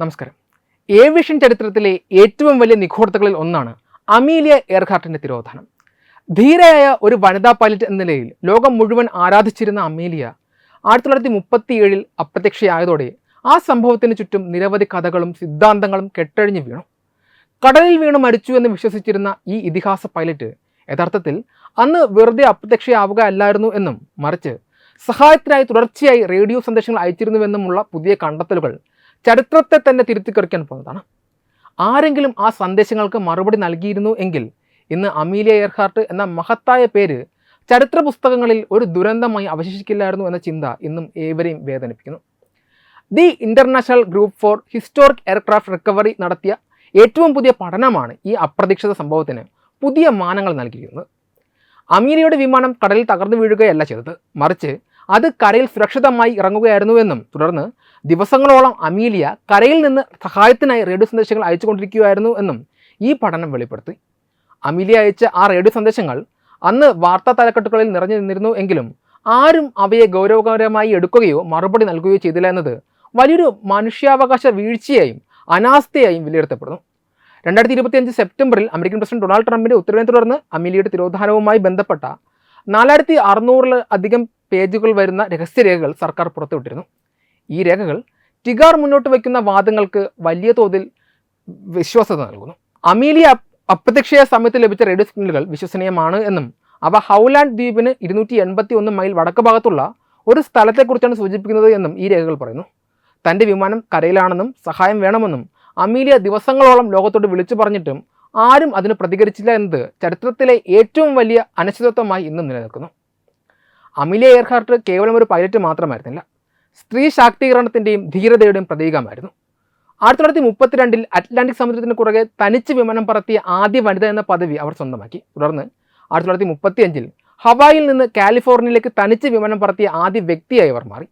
നമസ്കാരം. ഏവിയേഷൻ ചരിത്രത്തിലെ ഏറ്റവും വലിയ നിഗൂഢതകളിൽ ഒന്നാണ് അമീലിയ എയർഹാർട്ടിൻ്റെ തിരോധാനം. ധീരയായ ഒരു വനിതാ പൈലറ്റ് എന്ന നിലയിൽ ലോകം മുഴുവൻ ആരാധിച്ചിരുന്ന അമീലിയ 1937 അപ്രത്യക്ഷയായതോടെ ആ സംഭവത്തിന് ചുറ്റും നിരവധി കഥകളും സിദ്ധാന്തങ്ങളും കെട്ടഴിഞ്ഞു വീണു. കടലിൽ വീണ് മരിച്ചു എന്ന് വിശ്വസിച്ചിരുന്ന ഈ ഇതിഹാസ പൈലറ്റ് യഥാർത്ഥത്തിൽ അന്ന് വെറുതെ അപ്രത്യക്ഷയാവുക അല്ലായിരുന്നു എന്നും മറിച്ച് സഹായത്തിനായി തുടർച്ചയായി റേഡിയോ സന്ദേശങ്ങൾ അയച്ചിരുന്നുവെന്നുമുള്ള പുതിയ കണ്ടെത്തലുകൾ ചരിത്രത്തെ തന്നെ തിരുത്തിക്കുറിക്കാൻ പോകുന്നതാണ്. ആരെങ്കിലും ആ സന്ദേശങ്ങൾക്ക് മറുപടി നൽകിയിരുന്നു എങ്കിൽ ഇന്ന് അമീലിയ എയർഹാർട്ട് എന്ന മഹത്തായ പേര് ചരിത്ര പുസ്തകങ്ങളിൽ ഒരു ദുരന്തമായി അവശേഷിക്കില്ലായിരുന്നു എന്ന ചിന്ത ഇന്നും ഏവരെയും വേദനിപ്പിക്കുന്നു. The International Group for Historic Aircraft Recovery നടത്തിയ ഏറ്റവും പുതിയ പഠനമാണ് ഈ അപ്രതീക്ഷിത സംഭവത്തിന് പുതിയ മാനങ്ങൾ നൽകിയിരുന്നത്. അമീലിയയുടെ വിമാനം കടലിൽ തകർന്നു വീഴുകയല്ല ചെയ്തത്, മറിച്ച് അത് കരയിൽ സുരക്ഷിതമായി ഇറങ്ങുകയായിരുന്നുവെന്നും തുടർന്ന് ദിവസങ്ങളോളം അമീലിയ കരയിൽ നിന്ന് സഹായത്തിനായി റേഡിയോ സന്ദേശങ്ങൾ അയച്ചുകൊണ്ടിരിക്കുകയായിരുന്നു എന്നും ഈ പഠനം വെളിപ്പെടുത്തി. അമീലിയ അയച്ച ആ റേഡിയോ സന്ദേശങ്ങൾ അന്ന് വാർത്താ തലക്കെട്ടുകളിൽ നിറഞ്ഞു നിന്നിരുന്നു എങ്കിലും ആരും അവയെ ഗൗരവകരമായി എടുക്കുകയോ മറുപടി നൽകുകയോ ചെയ്തില്ല എന്നത് വലിയൊരു മനുഷ്യാവകാശ വീഴ്ചയായും അനാസ്ഥയായും വിലയിരുത്തപ്പെടുന്നു. 2025 സെപ്റ്റംബറിൽ അമേരിക്കൻ പ്രസിഡന്റ് ഡൊണാൾഡ് ട്രംപിൻ്റെ ഉത്തരവിനെ തുടർന്ന് അമീലിയയുടെ തിരോധാനവുമായി ബന്ധപ്പെട്ട 4600-ലധികം പേജുകൾ വരുന്ന രഹസ്യരേഖകൾ സർക്കാർ പുറത്തുവിട്ടിരുന്നു. ഈ രേഖകൾ ടിഗാർ മുന്നോട്ട് വയ്ക്കുന്ന വാദങ്ങൾക്ക് വലിയ തോതിൽ വിശ്വാസ്യത നൽകുന്നു. അമീലിയ അപ്രത്യക്ഷയ സമയത്ത് ലഭിച്ച റേഡിയോ സിഗ്നലുകൾ വിശ്വസനീയമാണ് എന്നും അവ ഹൗലാൻഡ് ദ്വീപിന് 281 മൈൽ വടക്ക് ഭാഗത്തുള്ള ഒരു സ്ഥലത്തെക്കുറിച്ചാണ് സൂചിപ്പിക്കുന്നത് എന്നും ഈ രേഖകൾ പറയുന്നു. തൻ്റെ വിമാനം കരയിലാണെന്നും സഹായം വേണമെന്നും അമീലിയ ദിവസങ്ങളോളം ലോകത്തോട് വിളിച്ചു പറഞ്ഞിട്ടും ആരും അതിന് പ്രതികരിച്ചില്ല എന്നത് ചരിത്രത്തിലെ ഏറ്റവും വലിയ അനിശ്ചിതത്വമായി ഇന്നും നിലനിൽക്കുന്നു. അമീലിയ എയർഹാർട്ട് കേവലം ഒരു പൈലറ്റ് മാത്രമായിരുന്നില്ല, സ്ത്രീ ശാക്തീകരണത്തിൻ്റെയും ധീരതയുടെയും പ്രതീകമായിരുന്നു. 1932 അറ്റ്ലാന്റിക് സമുദ്രത്തിന് കുറുകെ തനിച്ച് വിമാനം പറത്തിയ ആദ്യ വനിത എന്ന പദവി അവർ സ്വന്തമാക്കി. തുടർന്ന് 1935 ഹവായിൽ നിന്ന് കാലിഫോർണിയയിലേക്ക് തനിച്ച് വിമാനം പറത്തിയ ആദ്യ വ്യക്തിയായി അവർ മാറി.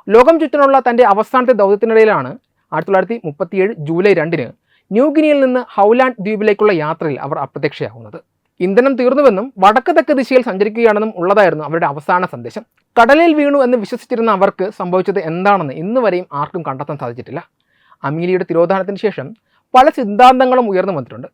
ലോകം ചുറ്റാനുള്ള തൻ്റെ അവസാനത്തെ ദൗത്യത്തിനിടയിലാണ് 1937 ജൂലൈ 2 ന്യൂഗിനിയിൽ നിന്ന് ഹൗലാൻഡ് ദ്വീപിലേക്കുള്ള യാത്രയിൽ അവർ അപ്രത്യക്ഷയാകുന്നത്. ഇന്ധനം തീർന്നുവെന്നും വടക്ക് തെക്ക് ദിശയിൽ സഞ്ചരിക്കുകയാണെന്നും ഉള്ളതായിരുന്നു അവരുടെ അവസാന സന്ദേശം. കടലിൽ വീണു എന്ന് വിശ്വസിച്ചിരുന്ന അവർക്ക് സംഭവിച്ചത് എന്താണെന്ന് ഇന്ന് വരെയും ആർക്കും കണ്ടെത്താൻ സാധിച്ചിട്ടില്ല. അമീലിയയുടെ തിരോധാനത്തിന് ശേഷം പല സിദ്ധാന്തങ്ങളും ഉയർന്നു വന്നിട്ടുണ്ട്.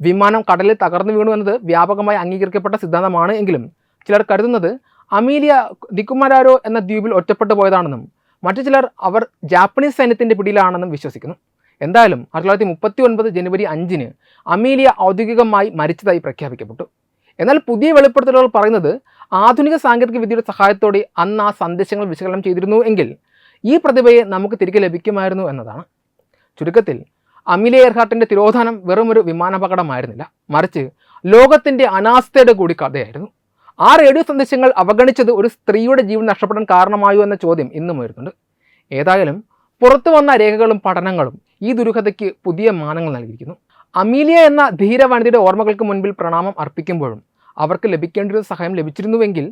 വിമാനം കടലിൽ തകർന്നു വീണു എന്നത് വ്യാപകമായി അംഗീകരിക്കപ്പെട്ട സിദ്ധാന്തമാണ് എങ്കിലും ചിലർ കരുതുന്നത് അമീലിയ ദിക്കുമരാരോ എന്ന ദ്വീപിൽ ഒറ്റപ്പെട്ടു പോയതാണെന്നും മറ്റു ചിലർ അവർ ജാപ്പനീസ് സൈന്യത്തിൻ്റെ പിടിയിലാണെന്നും വിശ്വസിക്കുന്നു. എന്തായാലും 1939 ജനുവരി 5 അമീലിയ ഔദ്യോഗികമായി മരിച്ചതായി പ്രഖ്യാപിക്കപ്പെട്ടു. എന്നാൽ പുതിയ വെളിപ്പെടുത്തലുകൾ പറയുന്നത് ആധുനിക സാങ്കേതിക വിദ്യയുടെ സഹായത്തോടെ അന്ന് ആ സന്ദേശങ്ങൾ വിശകലനം ചെയ്തിരുന്നു എങ്കിൽ ഈ പ്രതിഭയെ നമുക്ക് തിരികെ ലഭിക്കുമായിരുന്നു എന്നതാണ്. ചുരുക്കത്തിൽ അമീലിയ എയർഹാർട്ടിൻ്റെ തിരോധാനം വെറുമൊരു വിമാനാപകടമായിരുന്നില്ല, മറിച്ച് ലോകത്തിൻ്റെ അനാസ്ഥയുടെ കൂടി കഥയായിരുന്നു. ആ റേഡിയോ സന്ദേശങ്ങൾ അവഗണിച്ചത് ഒരു സ്ത്രീയുടെ ജീവൻ നഷ്ടപ്പെടാൻ കാരണമായോ എന്ന ചോദ്യം ഇന്നും ഉയരുന്നുണ്ട്. ഏതായാലും പുറത്തു വന്ന രേഖകളും പഠനങ്ങളും ഈ ദുരൂഹതയ്ക്ക് പുതിയ മാനങ്ങൾ നൽകിയിരിക്കുന്നു. അമീലിയ എന്ന ധീര വനിതയുടെ ഓർമ്മകൾക്ക് മുൻപിൽ പ്രണാമം അർപ്പിക്കുമ്പോഴും അവർക്ക് ലഭിക്കേണ്ടിയിരുന്ന സഹായം ലഭിച്ചിരുന്നുവെങ്കിൽ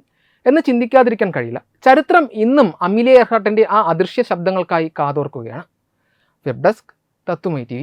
എന്ന് ചിന്തിക്കാതിരിക്കാൻ കഴിയില്ല. ചരിത്രം ഇന്നും അമീലിയ എയർഹാർട്ടിൻ്റെ ആ അദൃശ്യ ശബ്ദങ്ങൾക്കായി കാതോർക്കുകയാണ്. വെബ് ഡെസ്ക് തത്തുമൈ TV.